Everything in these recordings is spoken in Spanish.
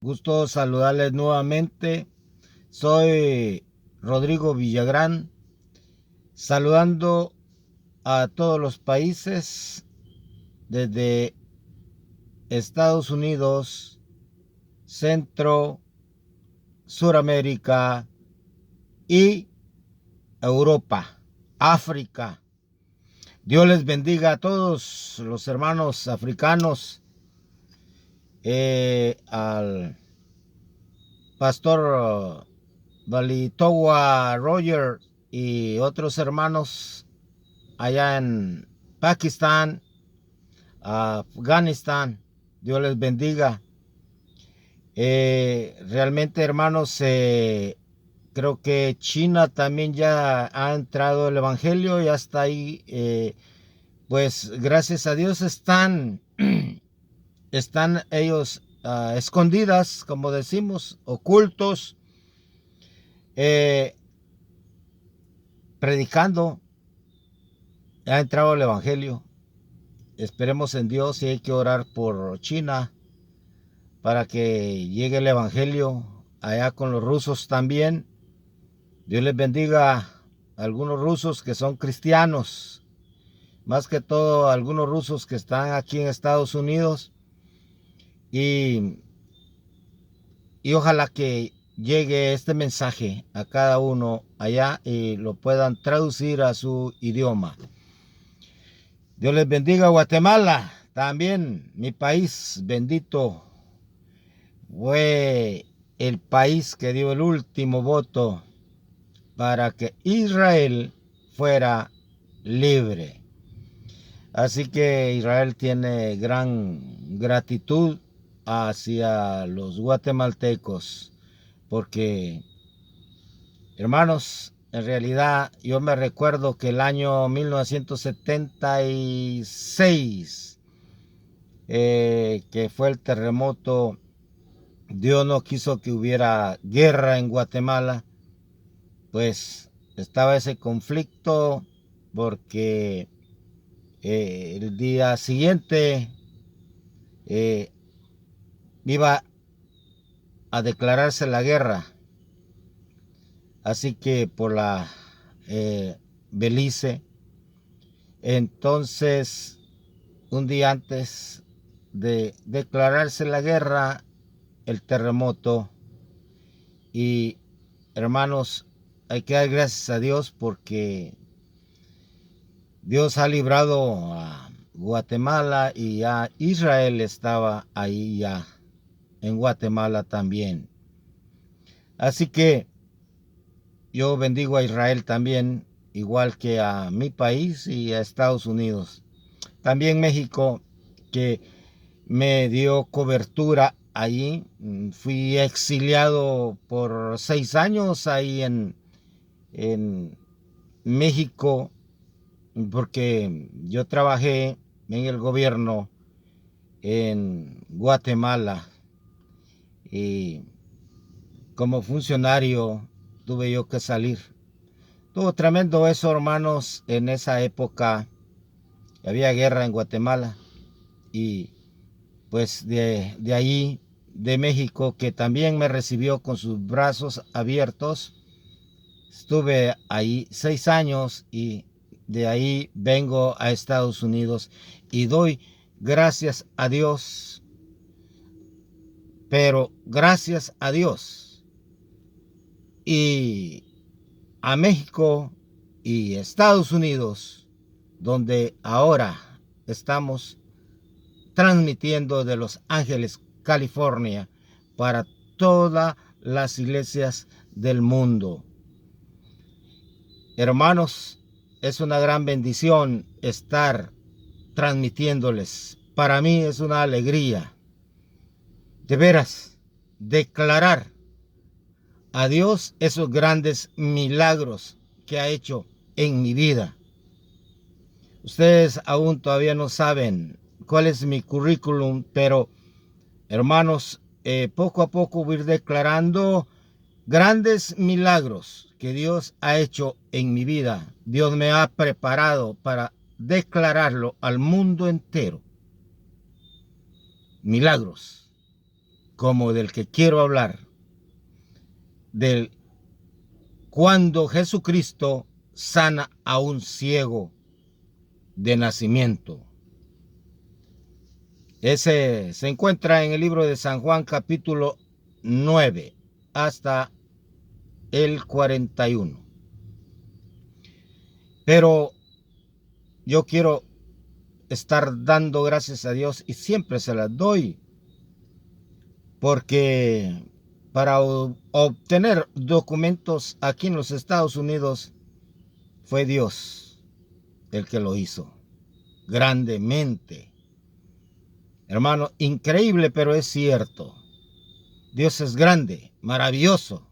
Gusto saludarles nuevamente. Soy Rodrigo Villagrán, saludando a todos los países desde Estados Unidos, Centro, Suramérica y Europa, África. Dios les bendiga a todos los hermanos africanos, al pastor Balitowa Roger y otros hermanos allá en Pakistán, Afganistán. Dios les bendiga. Realmente, hermanos, creo que China también ya ha entrado el evangelio, ya está ahí. Pues gracias a Dios están ellos escondidas, como decimos, ocultos, eh, predicando. Ha entrado el evangelio. Esperemos en Dios, y hay que orar por China para que llegue el evangelio allá con los rusos también. Dios les bendiga a algunos rusos que son cristianos, más que todo a algunos rusos que están aquí en Estados Unidos, y ojalá que llegue este mensaje a cada uno allá y lo puedan traducir a su idioma. Dios les bendiga. Guatemala, también mi país bendito, fue el país que dio el último voto para que Israel fuera libre. Así que Israel tiene gran gratitud hacia los guatemaltecos, porque, hermanos, en realidad yo me recuerdo que el año 1976, que fue el terremoto, Dios no quiso que hubiera guerra en Guatemala. Pues estaba ese conflicto porque el día siguiente eh, iba a declararse la guerra. Así que por la Belice. Entonces, un día antes de declararse la guerra, el terremoto. Y, hermanos, hay que dar gracias a Dios porque Dios ha librado a Guatemala, y a Israel estaba ahí ya en Guatemala también. Así que yo bendigo a Israel también, igual que a mi país y a Estados Unidos. También México, que me dio cobertura allí. Fui exiliado por 6 años ahí en México, porque yo trabajé en el gobierno en Guatemala, y como funcionario tuve yo que salir. Tuvo tremendo eso, hermanos. En esa época había guerra en Guatemala, y pues de ahí, de México, que también me recibió con sus brazos abiertos, estuve ahí 6 años, y de ahí vengo a Estados Unidos y doy gracias a Dios, pero gracias a Dios y a México y Estados Unidos, donde ahora estamos transmitiendo de Los Ángeles, California, para todas las iglesias del mundo. Hermanos, es una gran bendición estar transmitiéndoles. Para mí es una alegría, de veras, declarar a Dios esos grandes milagros que ha hecho en mi vida. Ustedes aún todavía no saben cuál es mi currículum, pero, hermanos, poco a poco voy a ir declarando grandes milagros que Dios ha hecho en mi vida. Dios me ha preparado para declararlo al mundo entero. Milagros, como del que quiero hablar, del cuando Jesucristo sana a un ciego de nacimiento. Ese se encuentra en el libro de San Juan, capítulo 9, hasta el 41. Pero yo quiero estar dando gracias a Dios, y siempre se las doy, porque para obtener documentos aquí en los Estados Unidos fue Dios el que lo hizo grandemente. Hermano, increíble, pero es cierto. Dios es grande, maravilloso.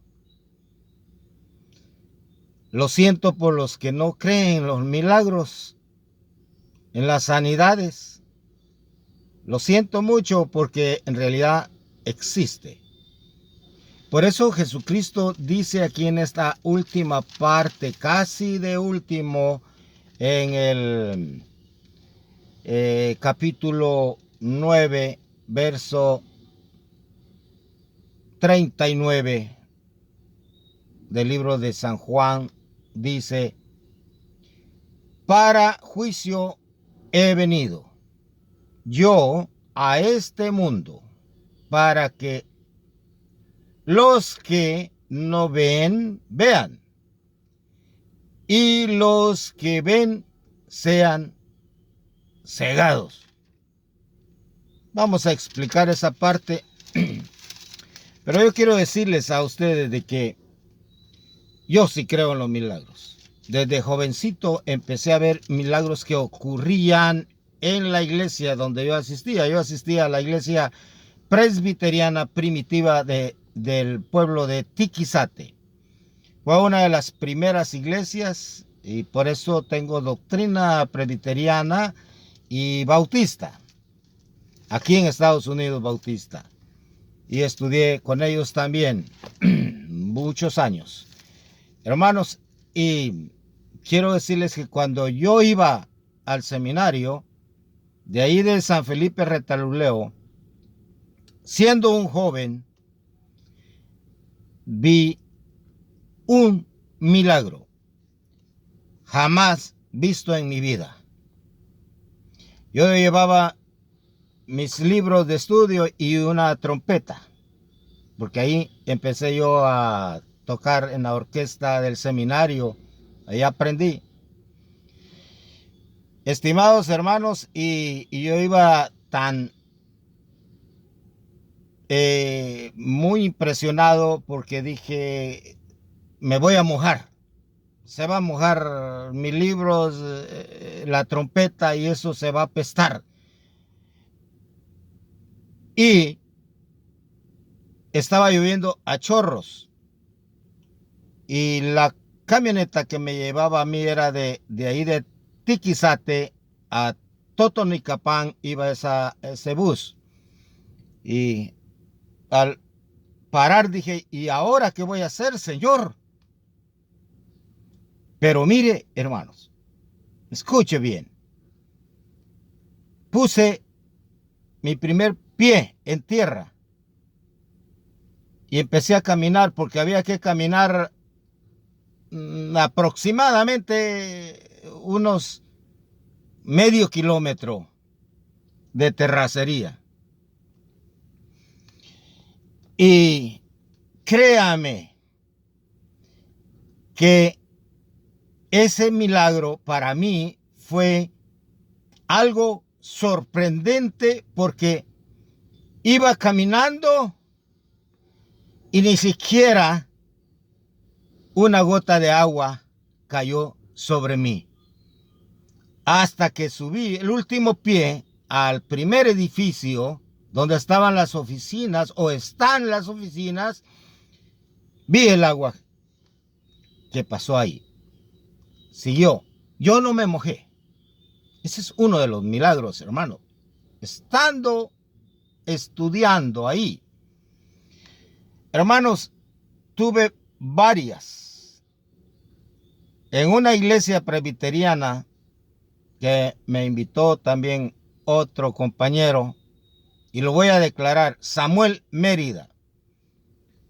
Lo siento por los que no creen en los milagros, en las sanidades. Lo siento mucho, porque en realidad existe. Por eso Jesucristo dice aquí en esta última parte, casi de último, en el capítulo 9, verso 39 del libro de San Juan, dice: para juicio he venido yo a este mundo, para que los que no ven, vean, y los que ven sean cegados. Vamos a explicar esa parte, pero yo quiero decirles a ustedes de que yo sí creo en los milagros. Desde jovencito empecé a ver milagros que ocurrían en la iglesia donde yo asistía. Yo asistía a la iglesia presbiteriana primitiva del pueblo de Tiquizate. Fue una de las primeras iglesias, y por eso tengo doctrina presbiteriana y bautista. Aquí en Estados Unidos, bautista. Y estudié con ellos también muchos años. Hermanos, y quiero decirles que cuando yo iba al seminario de ahí de San Felipe Retaluleu, siendo un joven, vi un milagro jamás visto en mi vida. Yo llevaba mis libros de estudio y una trompeta, porque ahí empecé yo a tocar en la orquesta del seminario. Ahí aprendí. Estimados hermanos, y yo iba tan muy impresionado, porque dije, me voy a mojar. Se va a mojar mis libros, la trompeta, y eso se va a apestar. Y estaba lloviendo a chorros. Y la camioneta que me llevaba a mí era de ahí de Tiquizate a Totonicapán, iba ese bus. Y al parar dije, ¿y ahora qué voy a hacer, Señor? Pero mire, hermanos, escuche bien. Puse mi primer pie en tierra y empecé a caminar, porque había que caminar aproximadamente unos medio kilómetro de terracería. Y créame que ese milagro para mí fue algo sorprendente, porque iba caminando y ni siquiera una gota de agua cayó sobre mí. Hasta que subí el último pie al primer edificio donde estaban las oficinas, o están las oficinas, vi el agua que pasó ahí. Siguió. Yo no me mojé. Ese es uno de los milagros, hermano. Estando estudiando ahí, hermanos, tuve varias. En una iglesia presbiteriana que me invitó también otro compañero, y lo voy a declarar. Samuel Mérida.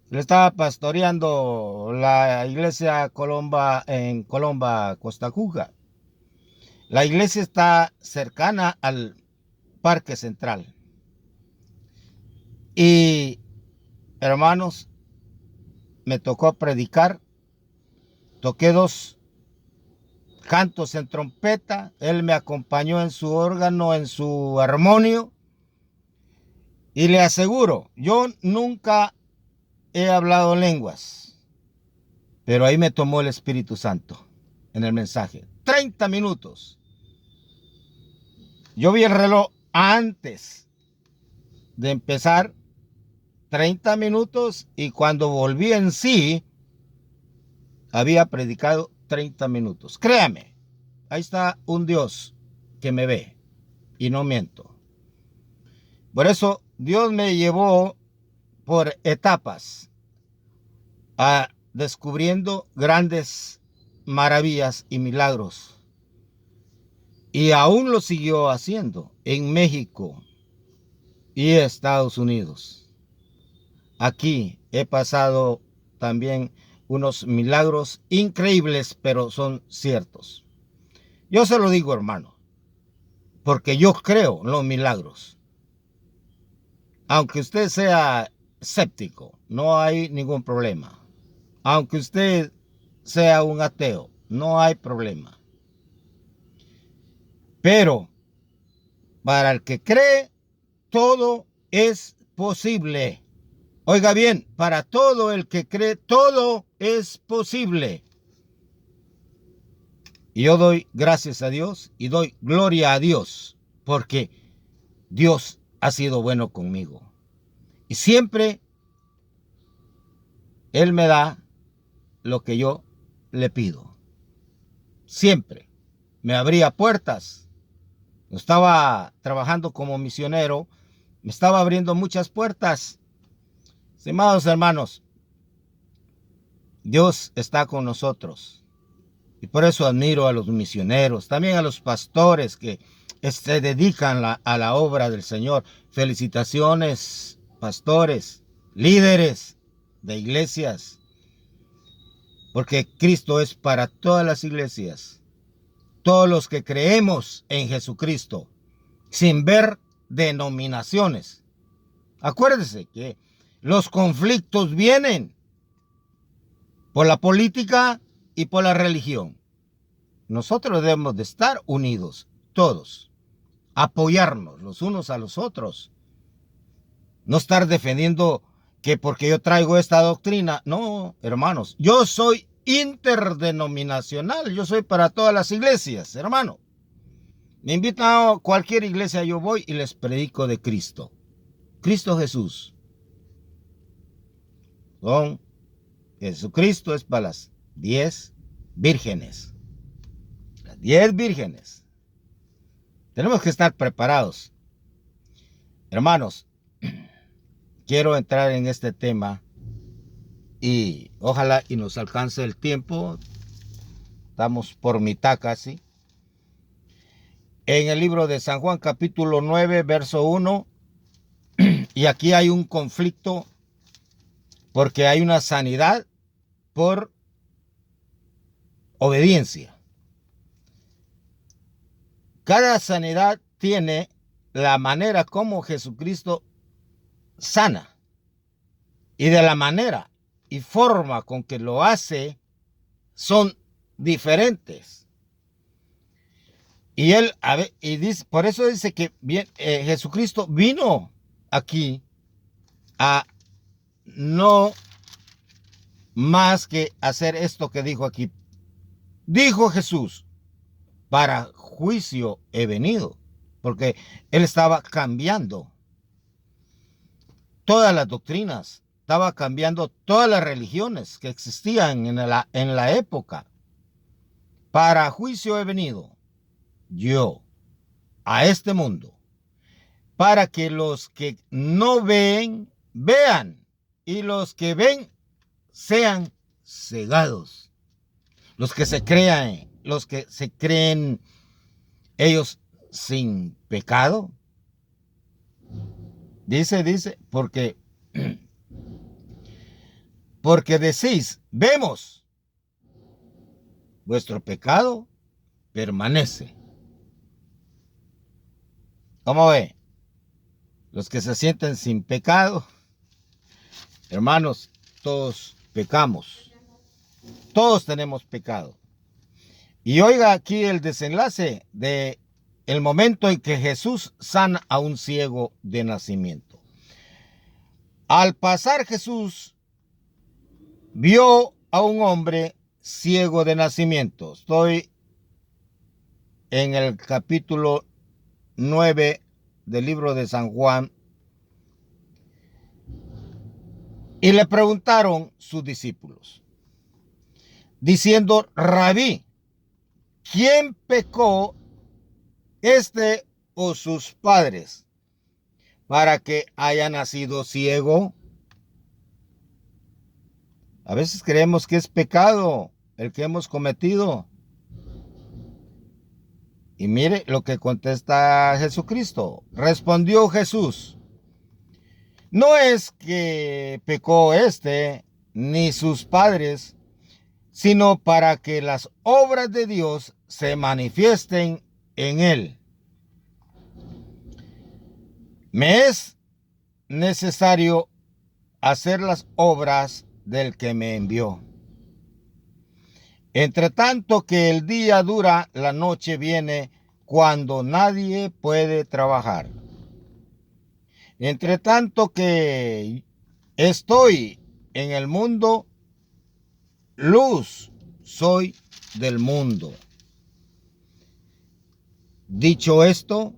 Le estaba pastoreando la iglesia Colomba en Colomba, Costa Cuca. La iglesia está cercana al Parque Central. Y, hermanos, me tocó predicar. Toqué 2 cantos en trompeta. Él me acompañó en su órgano, en su armonio. Y le aseguro, yo nunca he hablado lenguas, pero ahí me tomó el Espíritu Santo en el mensaje. 30 minutos. Yo vi el reloj antes de empezar, 30 minutos, y cuando volví en sí, había predicado 30 minutos. Créame, ahí está un Dios que me ve y no miento. Por eso Dios me llevó por etapas a descubriendo grandes maravillas y milagros. Y aún lo siguió haciendo en México y Estados Unidos. Aquí he pasado también unos milagros increíbles, pero son ciertos. Yo se lo digo, hermano, porque yo creo en los milagros. Aunque usted sea escéptico, no hay ningún problema. Aunque usted sea un ateo, no hay problema. Pero para el que cree, todo es posible. Oiga bien, para todo el que cree, todo es posible. Y yo doy gracias a Dios y doy gloria a Dios, porque Dios ha sido bueno conmigo. Y siempre Él me da lo que yo le pido. Siempre me abría puertas. Estaba trabajando como misionero, me estaba abriendo muchas puertas. Estimados hermanos, Dios está con nosotros. Y por eso admiro a los misioneros, también a los pastores que se dedican a la obra del Señor. Felicitaciones, pastores, líderes de iglesias, porque Cristo es para todas las iglesias, todos los que creemos en Jesucristo, sin ver denominaciones. Acuérdese que los conflictos vienen por la política y por la religión. Nosotros debemos de estar unidos, todos, apoyarnos los unos a los otros, no estar defendiendo que porque yo traigo esta doctrina. No, hermanos, yo soy interdenominacional, yo soy para todas las iglesias, hermano. Me invitan a cualquier iglesia, yo voy y les predico de Cristo. Cristo Jesús. Jesucristo es para las 10 vírgenes. Las 10 vírgenes. Tenemos que estar preparados. Hermanos, quiero entrar en este tema y ojalá y nos alcance el tiempo. Estamos por mitad casi. En el libro de San Juan, capítulo 9, verso 1. Y aquí hay un conflicto porque hay una sanidad por obediencia. Cada sanidad tiene la manera como Jesucristo sana. Y de la manera y forma con que lo hace son diferentes. Y él, dice, por eso dice que Jesucristo vino aquí a no más que hacer esto que dijo aquí. Dijo Jesús, para juicio he venido, porque él estaba cambiando todas las doctrinas, estaba cambiando todas las religiones que existían en la época. Para juicio he venido yo a este mundo, para que los que no ven, vean, y los que ven sean cegados. Los que se creen ellos sin pecado, Dice, porque decís, vemos, vuestro pecado permanece. ¿Cómo ve? Los que se sienten sin pecado, hermanos, todos pecamos. Todos tenemos pecado. Y oiga aquí el desenlace de el momento en que Jesús sana a un ciego de nacimiento. Al pasar Jesús vio a un hombre ciego de nacimiento. Estoy en el capítulo 9 del libro de San Juan. Y le preguntaron sus discípulos, diciendo, Rabí, ¿quién pecó, este o sus padres, para que haya nacido ciego? A veces creemos que es pecado el que hemos cometido. Y mire lo que contesta Jesucristo. Respondió Jesús, no es que pecó este ni sus padres, sino para que las obras de Dios se manifiesten en él. Me es necesario hacer las obras del que me envió. Entre tanto que el día dura, la noche viene cuando nadie puede trabajar. Entre tanto que estoy en el mundo, luz soy del mundo. Dicho esto,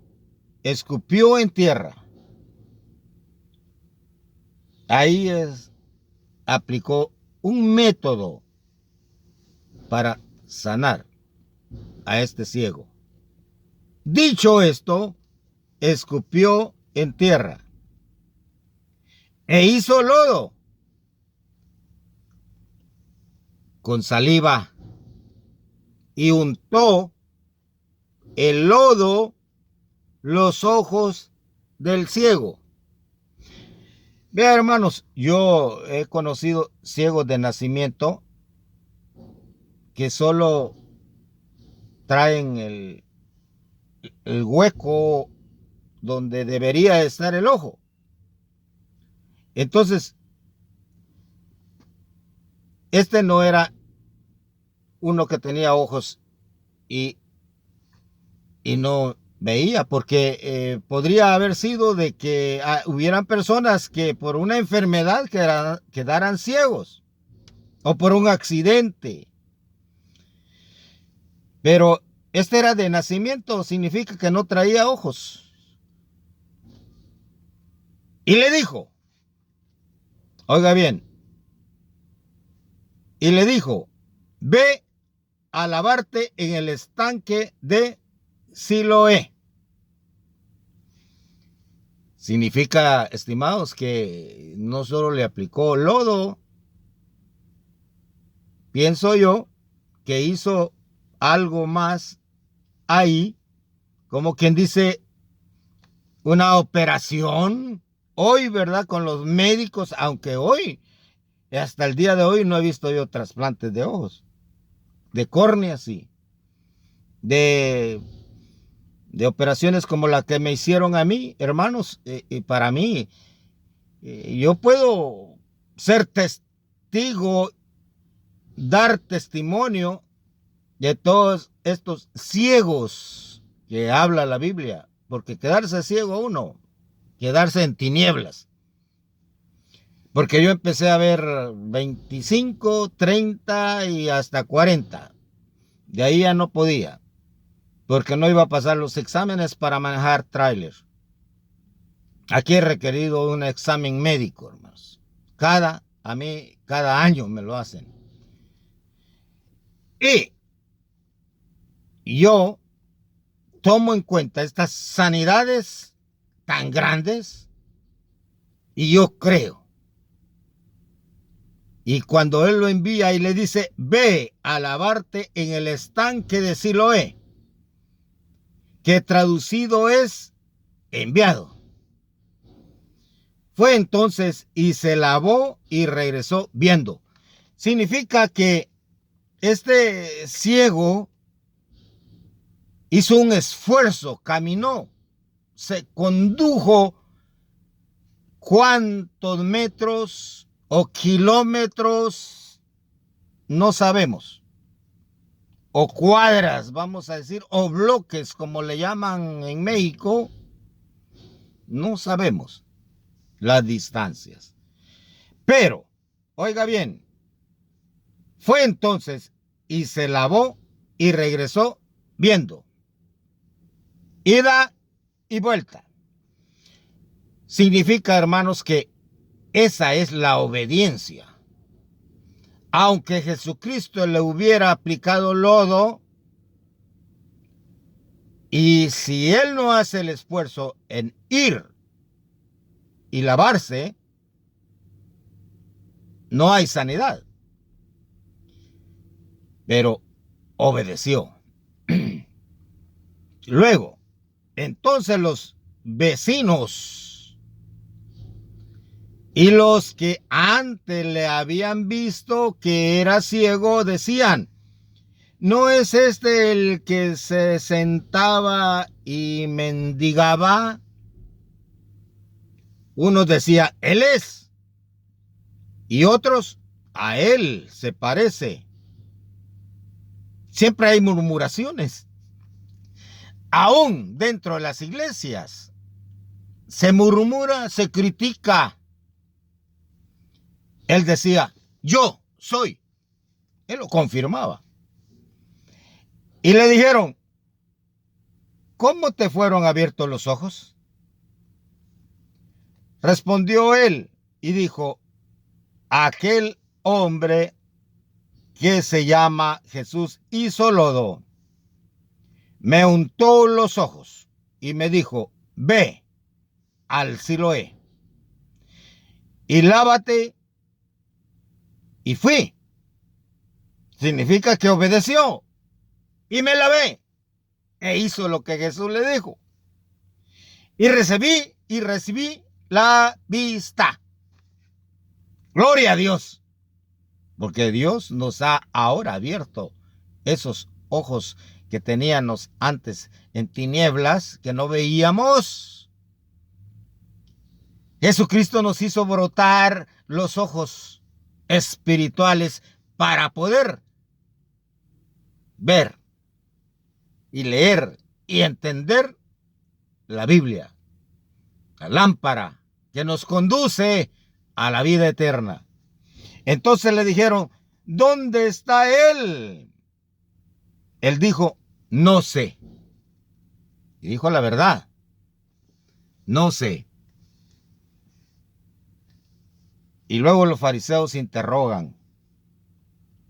escupió en tierra. Ahí aplicó un método para sanar a este ciego. Dicho esto, escupió en tierra e hizo lodo con saliva y untó el lodo los ojos del ciego. Vean, hermanos, yo he conocido ciegos de nacimiento que solo traen el hueco donde debería estar el ojo. Entonces, este no era uno que tenía ojos y no veía, porque podría haber sido de que hubieran personas que por una enfermedad quedaran ciegos o por un accidente. Pero este era de nacimiento, significa que no traía ojos. Y le dijo, oiga bien, y le dijo, ve a lavarte en el estanque de Siloé. Significa, estimados, que no solo le aplicó lodo, pienso yo, que hizo algo más ahí, como quien dice, una operación. Hoy, ¿verdad? Con los médicos, aunque hoy, hasta el día de hoy, no he visto yo trasplantes de ojos, de córneas, sí, de operaciones como la que me hicieron a mí, hermanos. Y para mí, yo puedo ser testigo, dar testimonio de todos estos ciegos que habla la Biblia, porque quedarse ciego uno, quedarse en tinieblas. Porque yo empecé a ver 25, 30 y hasta 40. De ahí ya no podía, porque no iba a pasar los exámenes para manejar tráiler. Aquí he requerido un examen médico, hermanos. Cada año me lo hacen. Y yo tomo en cuenta estas sanidades tan grandes y yo creo. Y cuando él lo envía y le dice, ve a lavarte en el estanque de Siloé, que traducido es enviado. Fue entonces y se lavó y regresó viendo. Significa que este ciego hizo un esfuerzo, caminó, se condujo cuántos metros o kilómetros, no sabemos, o cuadras, vamos a decir, o bloques, como le llaman en México, no sabemos las distancias. Pero, oiga bien, fue entonces y se lavó y regresó viendo. Ida y vuelta. Significa, hermanos, que esa es la obediencia. Aunque Jesucristo le hubiera aplicado lodo, y si él no hace el esfuerzo en ir y lavarse, no hay sanidad. Pero obedeció. Luego, entonces los vecinos y los que antes le habían visto que era ciego decían: ¿no es este el que se sentaba y mendigaba? Unos decían: él es. Y otros: a él se parece. Siempre hay murmuraciones. Aún dentro de las iglesias se murmura, se critica. Él decía: yo soy. Él lo confirmaba. Y le dijeron: ¿cómo te fueron abiertos los ojos? Respondió él y dijo: aquel hombre que se llama Jesús hizo lodo, me untó los ojos y me dijo: ve al Siloé y lávate. Y fui. Significa que obedeció y me lavé e hizo lo que Jesús le dijo. Y recibí la vista. Gloria a Dios. Porque Dios nos ha ahora abierto esos ojos que teníamos antes en tinieblas, que no veíamos. Jesucristo nos hizo brotar los ojos espirituales para poder ver y leer y entender la Biblia, la lámpara que nos conduce a la vida eterna. Entonces le dijeron: ¿dónde está él? Él dijo: no sé. Y dijo la verdad: no sé. Y luego los fariseos interrogan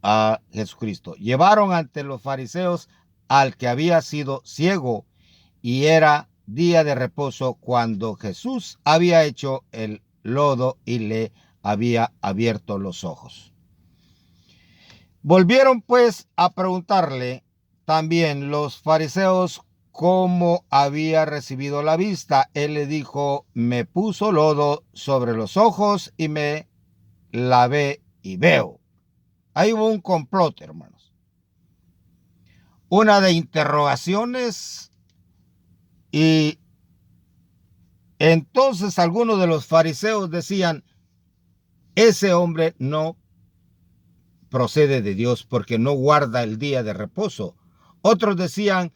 a Jesucristo. Llevaron ante los fariseos al que había sido ciego, y era día de reposo cuando Jesús había hecho el lodo y le había abierto los ojos. Volvieron pues a preguntarle también los fariseos cómo había recibido la vista. Él le dijo: me puso lodo sobre los ojos y me lavé y veo. Ahí hubo un complot, hermanos. Una de interrogaciones, y entonces algunos de los fariseos decían: ese hombre no procede de Dios porque no guarda el día de reposo. Otros decían: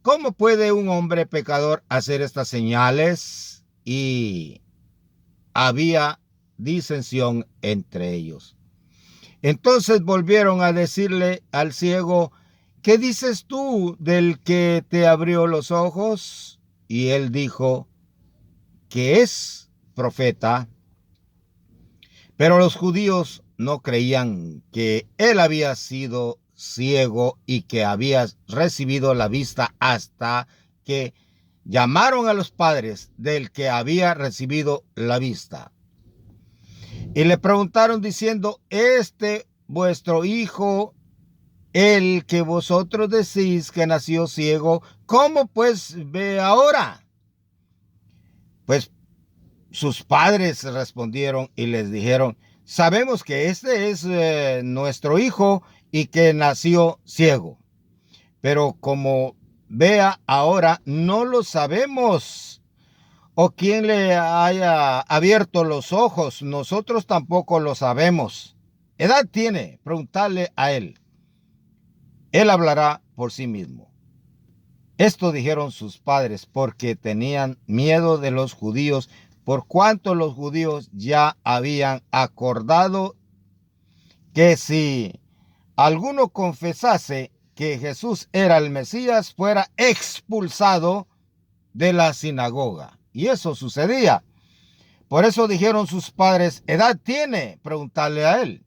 ¿cómo puede un hombre pecador hacer estas señales? Y había disensión entre ellos. Entonces volvieron a decirle al ciego: ¿qué dices tú del que te abrió los ojos? Y él dijo que es profeta. Pero los judíos no creían que él había sido ciego y que había recibido la vista hasta que llamaron a los padres del que había recibido la vista. Y le preguntaron diciendo: ¿este vuestro hijo, el que vosotros decís que nació ciego, cómo pues ve ahora? Pues sus padres respondieron y les dijeron: sabemos que este es nuestro hijo y que nació ciego. Pero como vea ahora, no lo sabemos. O quién le haya abierto los ojos, nosotros tampoco lo sabemos. ¿Edad tiene? Preguntarle a él. Él hablará por sí mismo. Esto dijeron sus padres porque tenían miedo de los judíos, por cuanto los judíos ya habían acordado que si alguno confesase que Jesús era el Mesías, fuera expulsado de la sinagoga. Y eso sucedía. Por eso dijeron sus padres: ¿edad tiene? Preguntarle a él.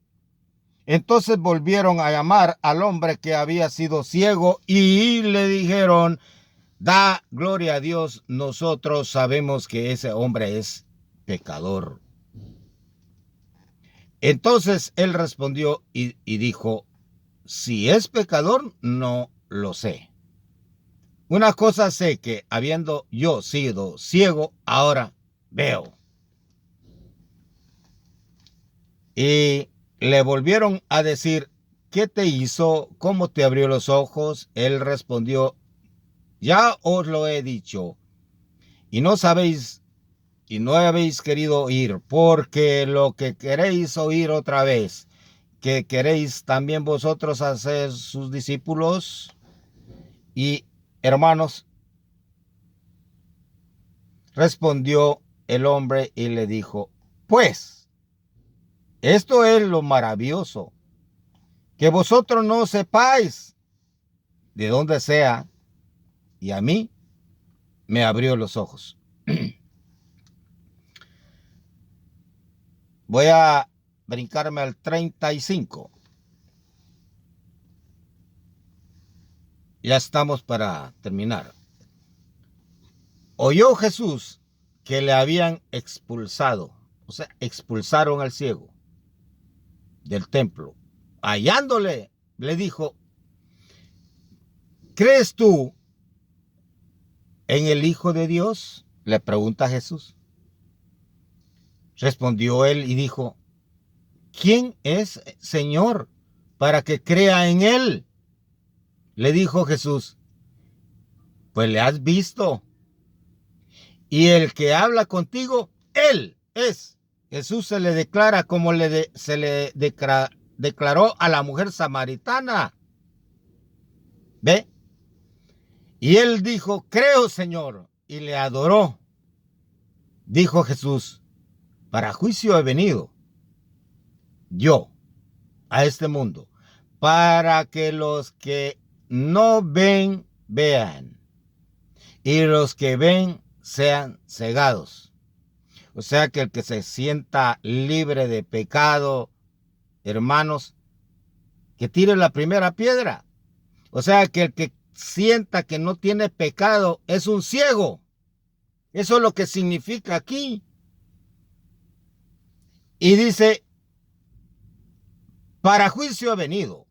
Entonces volvieron a llamar al hombre que había sido ciego y le dijeron: da gloria a Dios, nosotros sabemos que ese hombre es pecador. Entonces él respondió y dijo: si es pecador, no lo sé. Una cosa sé, que habiendo yo sido ciego, ahora veo. Y le volvieron a decir: ¿qué te hizo? ¿Cómo te abrió los ojos? Él respondió: ya os lo he dicho, y no sabéis, y no habéis querido oír, porque lo que queréis oír otra vez, que queréis también vosotros hacer sus discípulos. Y hermanos, respondió el hombre y le dijo: pues, esto es lo maravilloso, que vosotros no sepáis de dónde sea, y a mí me abrió los ojos. Voy a brincarme al 35. Ya estamos para terminar. Oyó Jesús que le habían expulsado, o sea, expulsaron al ciego del templo. Hallándole, le dijo: ¿crees tú en el Hijo de Dios? Le pregunta Jesús. Respondió él y dijo: ¿quién es, Señor, para que crea en él? Le dijo Jesús: pues le has visto, y el que habla contigo, él es. Jesús se le declara como se le declaró a la mujer samaritana. ¿Ve? Y él dijo: creo, Señor, y le adoró. Dijo Jesús: para juicio he venido yo a este mundo, para que los que no ven, vean, y los que ven sean cegados. O sea que el que se sienta libre de pecado, hermanos, que tire la primera piedra. O sea que el que sienta que no tiene pecado es un ciego. Eso es lo que significa aquí. Y dice: para juicio he venido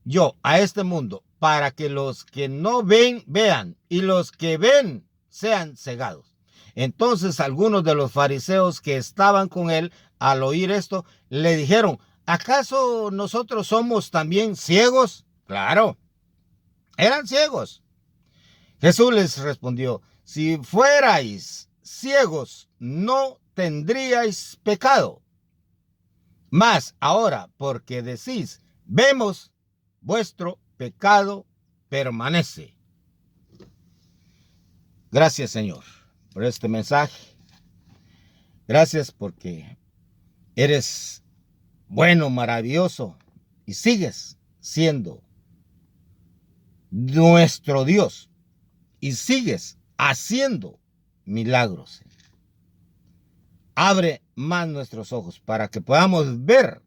yo a este mundo, para que los que no ven, vean, y los que ven sean cegados. Entonces algunos de los fariseos que estaban con él, al oír esto, le dijeron: ¿acaso nosotros somos también ciegos? Claro, eran ciegos. Jesús les respondió: si fuerais ciegos, no tendríais pecado. Mas ahora, porque decís: vemos, vuestro pecado permanece. Gracias, Señor, por este mensaje. Gracias porque eres bueno, maravilloso, y sigues siendo nuestro Dios, y sigues haciendo milagros. Abre más nuestros ojos para que podamos ver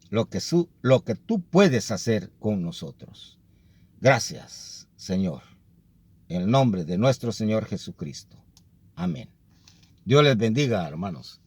lo que tú puedes hacer con nosotros. Gracias, Señor, en el nombre de nuestro Señor Jesucristo. Amén. Dios les bendiga, hermanos.